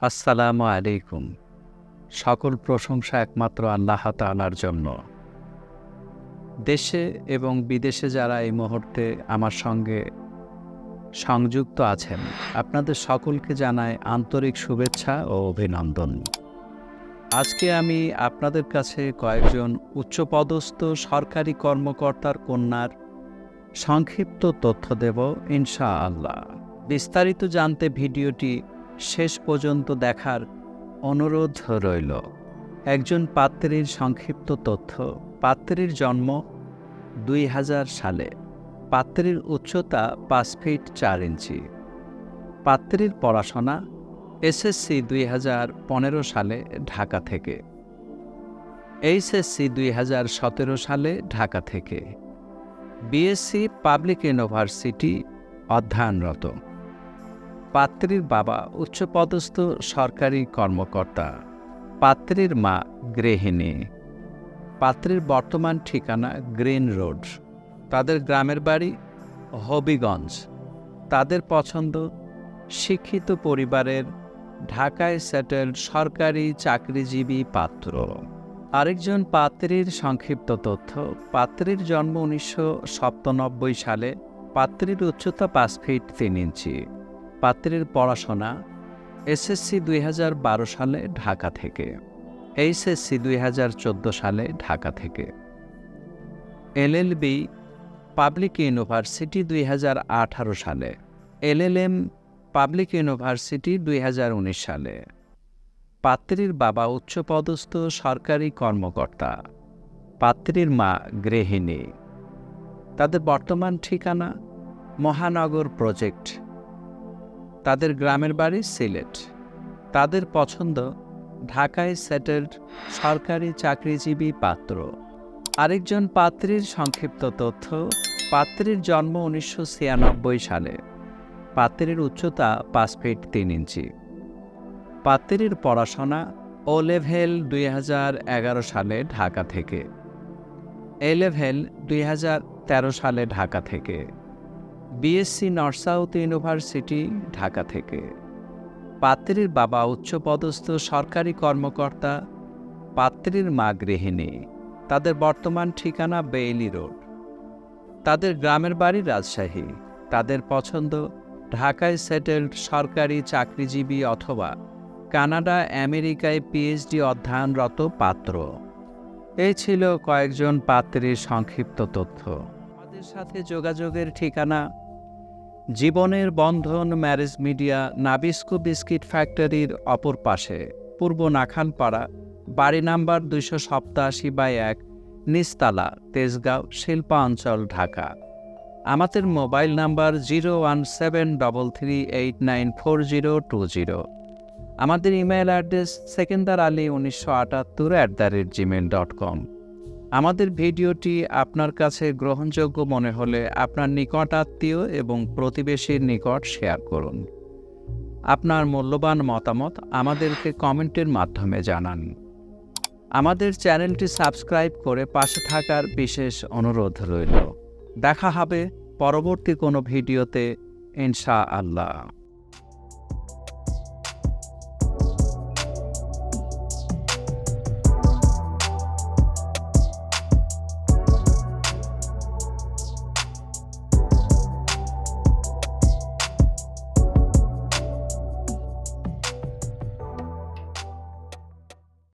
আসসালামু আলাইকুম। সকল প্রশংসা একমাত্র আল্লাহ তাআলার জন্য। দেশে এবং বিদেশে যারা এই মুহূর্তে আমার সঙ্গে সংযুক্ত আছেন, আপনাদের সকলকে জানাই আন্তরিক শুভেচ্ছা ও অভিনন্দন। আজকে আমি আপনাদের কাছে কয়েকজন উচ্চপদস্থ সরকারি কর্মকর্তার কন্যার সংক্ষিপ্ত তথ্য দেব ইনশাআল্লাহ। বিস্তারিত জানতে ভিডিওটি শেষ পর্যন্ত দেখার অনুরোধ রইল। একজন পাত্রীর সংক্ষিপ্ত তথ্য। পাত্রীর জন্ম ২০০০ সালে। পাত্রীর উচ্চতা ৫ ফিট ৪ ইঞ্চি। পাত্রীর পড়াশোনা এসএসসি ২০১৫ সালে ঢাকা থেকে, এইচএসসি ২০১৭ সালে ঢাকা থেকে, বিএসসি পাবলিক ইউনিভার্সিটি অধ্যয়নরত। পাত্রীর বাবা উচ্চপদস্থ সরকারি কর্মকর্তা। পাত্রীর মা গৃহিণী। পাত্রীর বর্তমান ঠিকানা গ্রিন রোড। তাদের গ্রামের বাড়ি হবিগঞ্জ। তাদের পছন্দ শিক্ষিত পরিবারের, ঢাকায় সেটেলড সরকারি চাকরিজীবী পাত্র। আরেকজন পাত্রীর সংক্ষিপ্ত তথ্য। পাত্রীর জন্ম ১৯৯৭ সালে। পাত্রীর উচ্চতা ৫ ফিট ৩ ইঞ্চি। পাত্রীর পড়াশোনা এসএসসি ২০১২ সালে ঢাকা থেকে, এইচএসসি ২০১৪ সালে ঢাকা থেকে, এলএলবি পাবলিক ইউনিভার্সিটি ২০১৮ সালে, এলএলএম পাবলিক ইউনিভার্সিটি ২০১৯ সালে। পাত্রীর বাবা উচ্চপদস্থ সরকারি কর্মকর্তা। পাত্রীর মা গৃহিণী। তাদের বর্তমান ঠিকানা মহানগর প্রজেক্ট। তাদের গ্রামের বাড়ি সিলেট। তাদের পছন্দ ঢাকায় সেটেলড সরকারি চাকরিজীবী পাত্র। আরেকজন পাত্রীর সংক্ষিপ্ত তথ্য। পাত্রীর জন্ম ১৯৯৬ সালে। পাত্রীর উচ্চতা ৫ ফিট ৩ ইঞ্চি। পাত্রীর পড়াশোনা ও লেভেল ২০১১ সালে ঢাকা থেকে, এ লেভেল ২০১৩ সালে ঢাকা থেকে, BSc north south university Dhaka থেকে। পাত্রীর বাবা উচ্চপদস্থ সরকারি কর্মকর্তা। পাত্রীর মা গৃহিণী। তাদের বর্তমান ঠিকানা বেইলি রোড। তাদের গ্রামের বাড়ি রাজশাহী। তাদের পছন্দ ঢাকায় সেটেলড সরকারি চাকরিজীবী অথবা কানাডা আমেরিকায় পিএইচডি অধ্যয়নরত পাত্র। এই ছিল কয়েকজন পাত্রীর সংক্ষিপ্ত তথ্য। আমাদের সাথে যোগাযোগের ঠিকানা জীবনের বন্ধন ম্যারেজ মিডিয়া, নাবিস্কো বিস্কিট ফ্যাক্টরির অপর পাশে, পূর্ব নাখালপাড়া, বাড়ি নাম্বার ২৮৭/১, নিচতলা, তেজগাঁও, শিল্পাঞ্চল, ঢাকা। আমাদের মোবাইল নাম্বার 01733894020। আমাদের ইমেল অ্যাড্রেস sekendarali1978@gmail.com। আমাদের ভিডিওটি আপনার কাছে গ্রহণযোগ্য মনে হলে আপনার নিকটাত্মীয় এবং প্রতিবেশীর নিকট শেয়ার করুন। আপনার মূল্যবান মতামত আমাদেরকে কমেন্টের মাধ্যমে জানান। আমাদের চ্যানেলটি সাবস্ক্রাইব করে পাশে থাকার বিশেষ অনুরোধ রইল। দেখা হবে পরবর্তী কোনো ভিডিওতে ইনশাআল্লাহ।